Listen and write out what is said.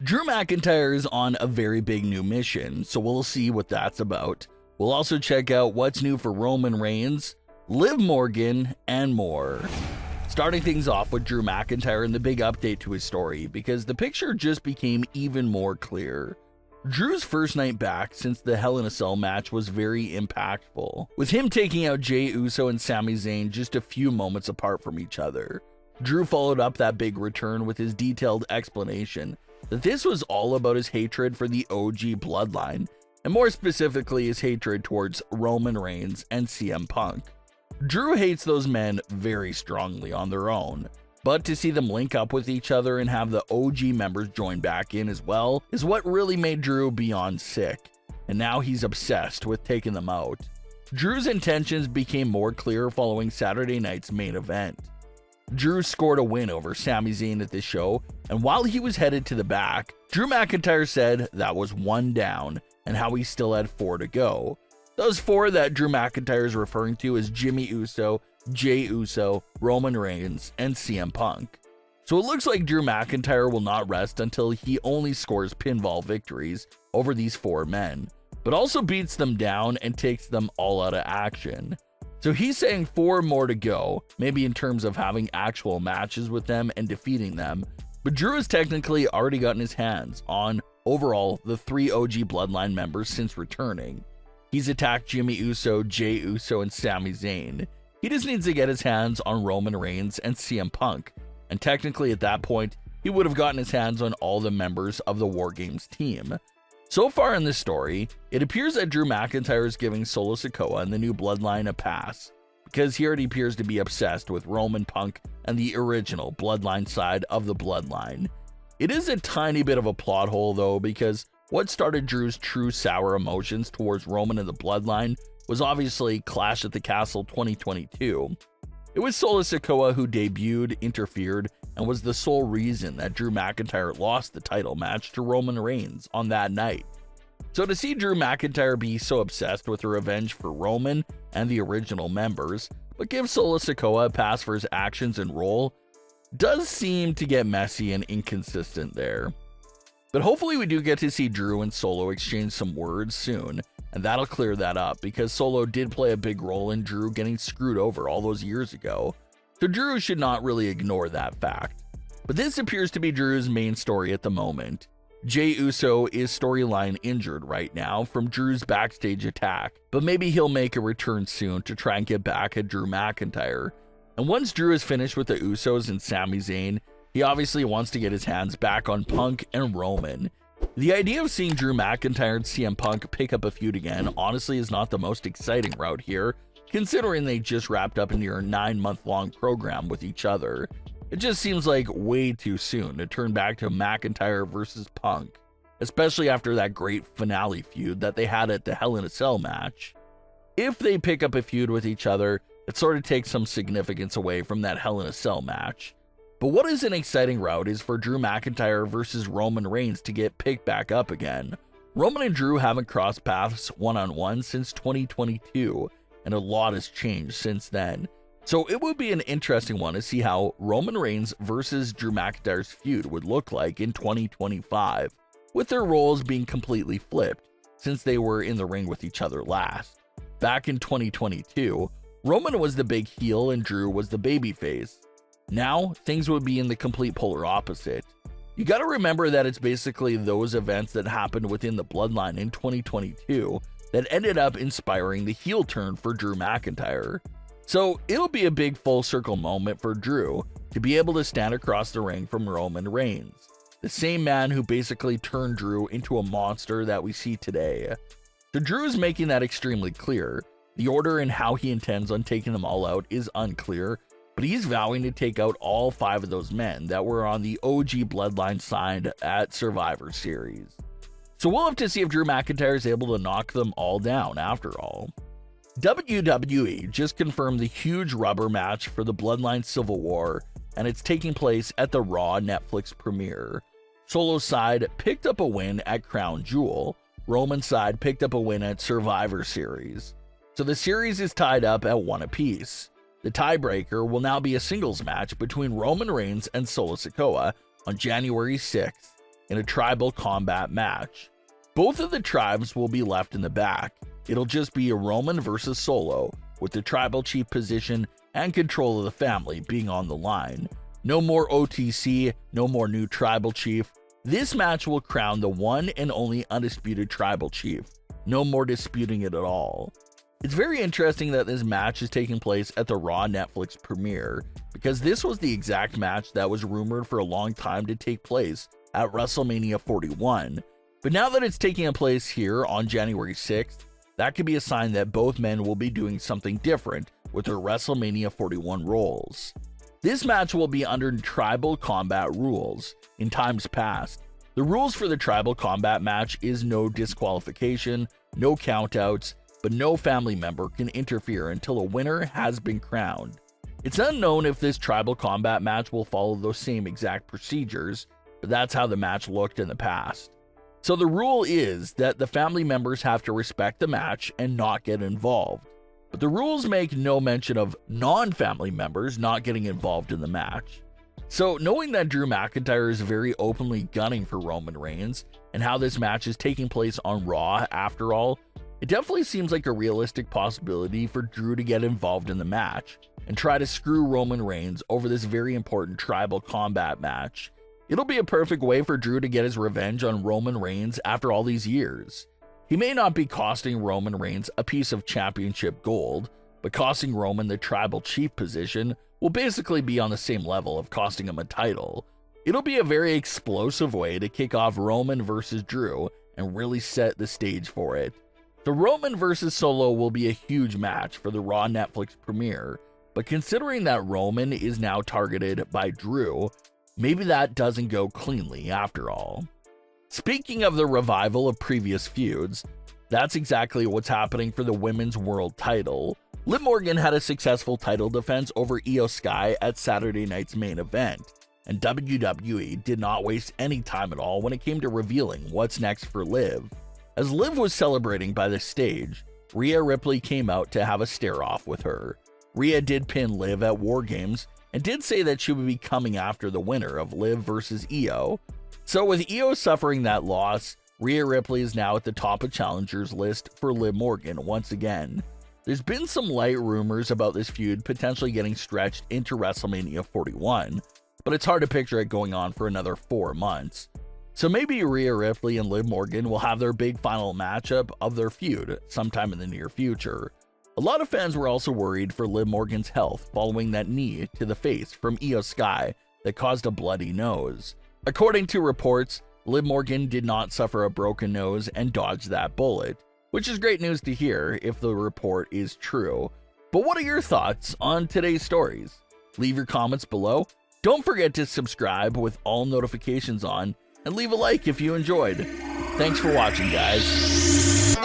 Drew McIntyre is on a very big new mission, so we'll see what that's about. We'll also check out what's new for Roman Reigns, Liv Morgan, and more. Starting things off with Drew McIntyre and the big update to his story, because the picture just became even more clear. Drew's first night back since the Hell in a Cell match was very impactful, with him taking out Jey Uso and Sami Zayn just a few moments apart from each other. Drew followed up that big return with his detailed explanation that this was all about his hatred for the OG Bloodline, and more specifically his hatred towards Roman Reigns and CM Punk. Drew hates those men very strongly on their own, but to see them link up with each other and have the OG members join back in as well is what really made Drew beyond sick, and now he's obsessed with taking them out. Drew's intentions became more clear following Saturday night's main event. Drew scored a win over Sami Zayn at this show, and while he was headed to the back, Drew McIntyre said that was 1 down and how he still had 4 to go. Those 4 that Drew McIntyre is referring to as Jimmy Uso, Jey Uso, Roman Reigns, and CM Punk. So it looks like Drew McIntyre will not rest until he only scores pinfall victories over these 4 men, but also beats them down and takes them all out of action. So he's saying 4 more to go, maybe in terms of having actual matches with them and defeating them, but Drew has technically already gotten his hands on, overall, the 3 OG Bloodline members since returning. He's attacked Jimmy Uso, Jey Uso, and Sami Zayn. He just needs to get his hands on Roman Reigns and CM Punk, and technically at that point, he would have gotten his hands on all the members of the War Games team. So far in this story, it appears that Drew McIntyre is giving Solo Sikoa and the new Bloodline a pass, because he already appears to be obsessed with Roman, Punk, and the original Bloodline side of the Bloodline. It is a tiny bit of a plot hole though, because what started Drew's true sour emotions towards Roman and the Bloodline was obviously Clash at the Castle 2022. It was Solo Sikoa who debuted, interfered, and was the sole reason that Drew McIntyre lost the title match to Roman Reigns on that night. So to see Drew McIntyre be so obsessed with her revenge for Roman and the original members, but give Solo Sikoa a pass for his actions and role, does seem to get messy and inconsistent there. But hopefully we do get to see Drew and Solo exchange some words soon, and that'll clear that up, because Solo did play a big role in Drew getting screwed over all those years ago, so Drew should not really ignore that fact. But this appears to be Drew's main story at the moment. Jey Uso is storyline injured right now from Drew's backstage attack, but maybe he'll make a return soon to try and get back at Drew McIntyre. And once Drew is finished with the Usos and Sami Zayn, he obviously wants to get his hands back on Punk and Roman. The idea of seeing Drew McIntyre and CM Punk pick up a feud again honestly is not the most exciting route here, considering they just wrapped up a near 9-month-long program with each other. It just seems like way too soon to turn back to McIntyre versus Punk, especially after that great finale feud that they had at the Hell in a Cell match. If they pick up a feud with each other, it sort of takes some significance away from that Hell in a Cell match. But what is an exciting route is for Drew McIntyre versus Roman Reigns to get picked back up again. Roman and Drew haven't crossed paths one-on-one since 2022, and a lot has changed since then. So it would be an interesting one to see how Roman Reigns versus Drew McIntyre's feud would look like in 2025, with their roles being completely flipped since they were in the ring with each other last. Back in 2022, Roman was the big heel and Drew was the babyface. Now, things would be in the complete polar opposite. You gotta remember that it's basically those events that happened within the Bloodline in 2022 that ended up inspiring the heel turn for Drew McIntyre. So it'll be a big full circle moment for Drew to be able to stand across the ring from Roman Reigns, the same man who basically turned Drew into a monster that we see today. So Drew is making that extremely clear. The order and how he intends on taking them all out is unclear, but he's vowing to take out all 5 of those men that were on the OG Bloodline side at Survivor Series. So we'll have to see if Drew McIntyre is able to knock them all down after all. WWE just confirmed the huge rubber match for the Bloodline Civil War, and it's taking place at the Raw Netflix premiere. Solo's side picked up a win at Crown Jewel. Roman's side picked up a win at Survivor Series. So the series is tied up at 1 apiece. The tiebreaker will now be a singles match between Roman Reigns and Solo Sikoa on January 6th in a tribal combat match. Both of the tribes will be left in the back. It'll just be a Roman versus Solo, with the tribal chief position and control of the family being on the line. No more OTC, no more new tribal chief. This match will crown the one and only undisputed tribal chief. No more disputing it at all. It's very interesting that this match is taking place at the Raw Netflix premiere, because this was the exact match that was rumored for a long time to take place at WrestleMania 41. But now that it's taking place here on January 6th, that could be a sign that both men will be doing something different with their WrestleMania 41 roles. This match will be under tribal combat rules. In times past, the rules for the tribal combat match is no disqualification, no countouts, but no family member can interfere until a winner has been crowned. It's unknown if this tribal combat match will follow those same exact procedures, but that's how the match looked in the past. So the rule is that the family members have to respect the match and not get involved. But the rules make no mention of non-family members not getting involved in the match. So knowing that Drew McIntyre is very openly gunning for Roman Reigns, and how this match is taking place on Raw after all, it definitely seems like a realistic possibility for Drew to get involved in the match and try to screw Roman Reigns over this very important tribal combat match. It'll be a perfect way for Drew to get his revenge on Roman Reigns after all these years. He may not be costing Roman Reigns a piece of championship gold, but costing Roman the tribal chief position will basically be on the same level of costing him a title. It'll be a very explosive way to kick off Roman versus Drew and really set the stage for it. The Roman versus Solo will be a huge match for the Raw Netflix premiere, but considering that Roman is now targeted by Drew, maybe that doesn't go cleanly after all. Speaking of the revival of previous feuds, that's exactly what's happening for the women's world title. Liv Morgan had a successful title defense over Io Sky at Saturday night's main event, and WWE did not waste any time at all when it came to revealing what's next for Liv. As Liv was celebrating by the stage, Rhea Ripley came out to have a stare-off with her. Rhea did pin Liv at War Games and did say that she would be coming after the winner of Liv versus Io. So with Io suffering that loss, Rhea Ripley is now at the top of challengers list for Liv Morgan once again. There's been some light rumors about this feud potentially getting stretched into WrestleMania 41, but it's hard to picture it going on for another 4 months. So maybe Rhea Ripley and Liv Morgan will have their big final matchup of their feud sometime in the near future. A lot of fans were also worried for Liv Morgan's health following that knee to the face from Io Sky that caused a bloody nose. According to reports, Liv Morgan did not suffer a broken nose and dodged that bullet, which is great news to hear if the report is true. But what are your thoughts on today's stories? Leave your comments below. Don't forget to subscribe with all notifications on, and leave a like if you enjoyed. Thanks for watching, guys.